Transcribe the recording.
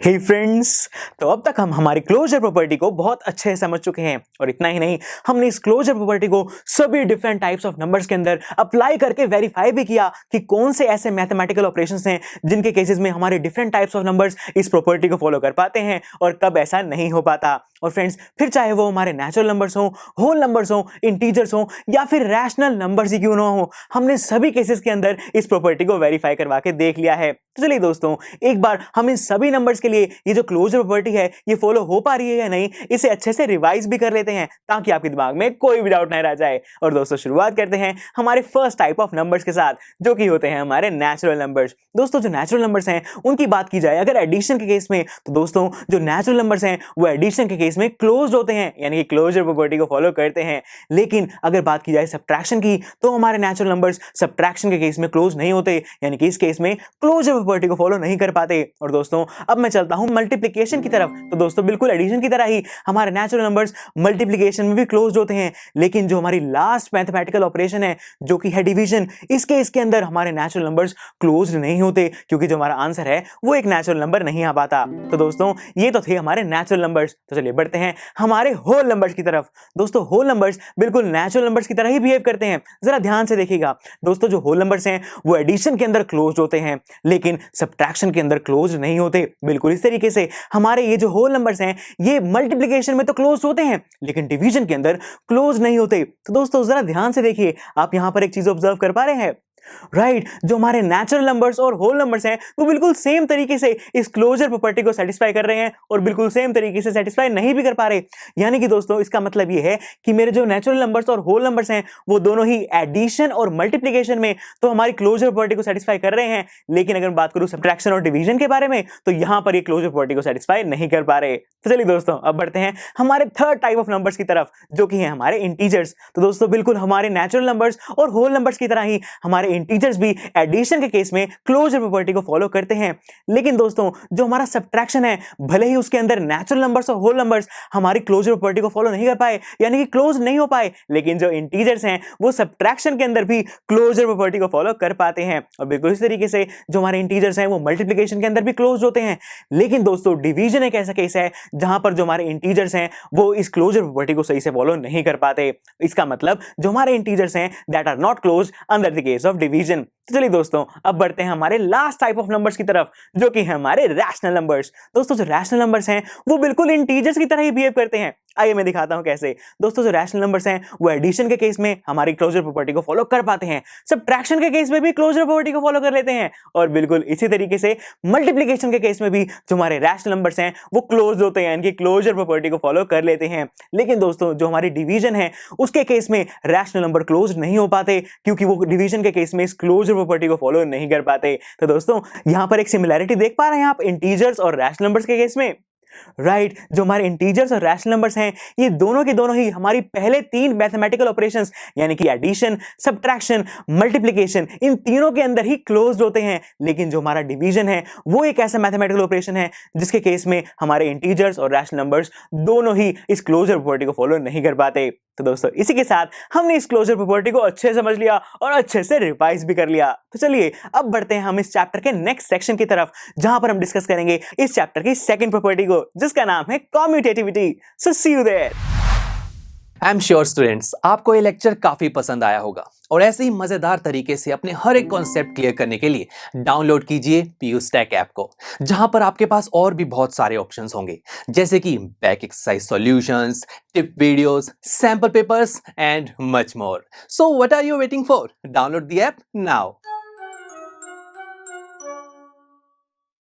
हे friends, तो अब तक हम हमारी क्लोजर प्रॉपर्टी को बहुत अच्छे से समझ चुके हैं और इतना ही नहीं, हमने इस क्लोजर प्रॉपर्टी को सभी डिफरेंट टाइप्स ऑफ नंबर्स के अंदर अप्लाई करके वेरीफाई भी किया कि कौन से ऐसे मैथमेटिकल ऑपरेशंस हैं जिनके केसेस में हमारे डिफरेंट टाइप्स ऑफ नंबर्स इस प्रॉपर्टी को फॉलो कर पाते हैं और कब ऐसा नहीं हो पाता। और फ्रेंड्स, फिर चाहे वो हमारे नेचुरल नंबर्स हो, होल नंबर्स हो, इंटीजर्स हो या फिर रैशनल नंबर्स ही क्यों ना हो, हमने सभी केसेस के अंदर इस प्रॉपर्टी को वेरीफाई करवा के देख लिया है। तो चलिए दोस्तों, एक बार हम इन सभी नंबर्स के लिए ये जो क्लोजर प्रॉपर्टी है ये फॉलो हो पा रही है या नहीं, इसे अच्छे से रिवाइज भी कर लेते हैं ताकि आपके दिमाग में कोई भी डाउट नहीं रह जाए। और दोस्तों, शुरुआत करते हैं हमारे फर्स्ट टाइप ऑफ नंबर्स के साथ, जो कि होते हैं हमारे नेचुरल नंबर्स। दोस्तों, जो नेचुरल नंबर्स हैं उनकी बात की जाए अगर एडिशन के केस में, तो दोस्तों जो नेचुरल नंबर्स हैं वो एडिशन के केस में क्लोज्ड होते हैं, यानी कि क्लोजर प्रॉपर्टी को फॉलो करते हैं। लेकिन अगर बात की जाए सब्ट्रैक्शन की, तो हमारे नेचुरल नंबर्स सब्ट्रैक्शन के केस में क्लोज नहीं होते, यानी कि इस केस में क्लोजर प्रॉपर्टी को फॉलो नहीं कर पाते। और दोस्तों, अब मैं चलता हूं मल्टीप्लिकेशन की तरफ। तो दोस्तों, बिल्कुल एडिशन की तरह ही हमारे नेचुरल नंबर्स मल्टीप्लिकेशन में भी क्लोज्ड होते हैं, लेकिन जो हमारी लास्ट मैथमेटिकल ऑपरेशन है जो कि है डिवीजन, इसके अंदर हमारे नेचुरल नंबर्स क्लोज्ड नहीं होते, क्योंकि जो हमारा आंसर है वो एक नेचुरल नंबर नहीं आ पाता। तो दोस्तों, ये तो थे हमारे नेचुरल नंबर्स। तो चलिए बढ़ते हैं हमारे होल नंबर्स की तरफ। दोस्तों, होल नंबर्स बिल्कुल नेचुरल नंबर्स की तरह ही बिहेव करते हैं। जरा ध्यान से देखिएगा दोस्तों, जो होल नंबर्स हैं वो एडिशन के अंदर क्लोज्ड होते हैं, लेकिन सब्ट्रैक्शन के अंदर क्लोज्ड नहीं होते। बिल्कुल इस तरीके से हमारे ये जो होल नंबर्स हैं ये मल्टीप्लिकेशन में तो क्लोज्ड होते हैं, लेकिन डिवीजन के अंदर क्लोज नहीं होते। तो दोस्तों, जरा ध्यान से देखिए, आप यहां पर एक चीज ऑब्जर्व कर पा रहे हैं, राइट जो हमारे नेचुरल नंबर्स और होल नंबर्स हैं वो बिल्कुल सेम तरीके से इस क्लोजर प्रॉपर्टी को सेटिस्फाई कर रहे हैं और बिल्कुल सेम तरीके से सेटिस्फाई नहीं भी कर पा रहे। यानी कि दोस्तों, इसका मतलब ये है कि मेरे जो नेचुरल नंबर्स और होल नंबर्स हैं वो दोनों ही एडिशन और मल्टीप्लिकेशन में तो हमारी क्लोजर प्रॉपर्टी को सेटिस्फाई कर रहे हैं, लेकिन अगर बात करूं सब्ट्रैक्शन और डिवीजन के बारे में, तो यहां पर ये क्लोजर प्रॉपर्टी को सेटिस्फाई नहीं कर पा रहे। तो चलिए दोस्तों, अब बढ़ते हैं हमारे थर्ड टाइप ऑफ नंबर्स की तरफ, जो कि है हमारे इंटीजर्स। तो दोस्तों, बिल्कुल हमारे नेचुरल नंबर्स और होल नंबर्स की तरह ही हमारे इंटीजर्स भी एडिशन के केस में क्लोजर प्रॉपर्टी को फॉलो करते हैं। लेकिन दोस्तों, जो हमारा सब्ट्रैक्शन है, भले ही उसके अंदर नेचुरल नंबर्स और होल नंबर्स हमारी क्लोजर प्रॉपर्टी को फॉलो नहीं कर पाए, यानी कि क्लोज नहीं हो पाए, लेकिन जो इंटीजर्स हैं वो सब्ट्रैक्शन के अंदर भी क्लोजर प्रॉपर्टी को फॉलो कर पाते हैं। और बिल्कुल इस तरीके से जो हमारे इंटीजर्स हैं वो मल्टीप्लिकेशन के अंदर भी क्लोज होते हैं। लेकिन दोस्तों, डिवीजन एक ऐसा केस है जहां पर जो हमारे इंटीजर्स हैं वो इस क्लोजर प्रॉपर्टी को सही से फॉलो नहीं कर पाते। इसका मतलब जो हमारे इंटीजर्स हैं that are not close under the case of division. तो चलिए दोस्तों, अब बढ़ते हैं हमारे लास्ट टाइप ऑफ नंबर्स की तरफ, जो कि है हमारे रैशनल नंबर्स। दोस्तों, जो रैशनल नंबर्स हैं वो बिल्कुल इंटीजर्स की तरह ही बिहेव करते हैं। आइए मैं दिखाता हूं कैसे। दोस्तों, जो रैशनल नंबर्स हैं वो एडिशन के केस में हमारी क्लोजर प्रॉपर्टी को फॉलो कर पाते हैं, सब्ट्रैक्शन के केस में भी क्लोजर प्रॉपर्टी को फॉलो कर लेते हैं, और बिल्कुल इसी तरीके से मल्टीप्लिकेशन के केस में भी जो हमारे रैशनल नंबर्स हैं वो क्लोज होते हैं, यानी कि क्लोजर प्रॉपर्टी को फॉलो कर लेते हैं। लेकिन दोस्तों, जो हमारी डिवीजन है उसके केस में रैशनल नंबर क्लोज नहीं हो पाते, क्योंकि वो डिवीजन के केस में इस क्लोजर प्रॉपर्टी को फॉलो नहीं कर पाते। तो दोस्तों, यहां पर एक सिमिलैरिटी देख पा रहे हैं आप इंटीजर्स और रैशनल नंबर्स के केस में, राइट जो हमारे इंटीजर्स और रैशनल नंबर्स हैं ये दोनों के दोनों ही हमारी पहले तीन मैथमेटिकल ऑपरेशंस, यानी कि एडिशन, सब्ट्रैक्शन, मल्टीप्लिकेशन, इन तीनों के अंदर ही क्लोज्ड होते हैं। लेकिन जो हमारा डिवीजन है वो एक ऐसा मैथमेटिकल ऑपरेशन है जिसके केस में हमारे इंटीजर्स और रैशनल नंबर्स दोनों ही इस क्लोजर प्रॉपर्टी को फॉलो नहीं कर पाते। तो दोस्तों, इसी के साथ हमने इस क्लोजर प्रॉपर्टी को अच्छे से समझ लिया और अच्छे से रिवाइज भी कर लिया। तो चलिए अब बढ़ते हैं हम इस चैप्टर के नेक्स्ट सेक्शन की तरफ, जहां पर हम डिस्कस करेंगे इस चैप्टर की सेकंड प्रॉपर्टी को, जिसका नाम है commutativity. So see you there. I am sure students, आपको ये लेक्चर काफी पसंद आया होगा और ऐसे ही मजेदार तरीके से अपने हर एक कॉन्सेप्ट क्लियर करने के लिए डाउनलोड कीजिए PUStack ऐप को, जहां पर आपके पास और भी बहुत सारे ऑप्शंस होंगे, जैसे कि back exercise solutions, tip videos, sample papers and much more. So what are you waiting for? Download the app now.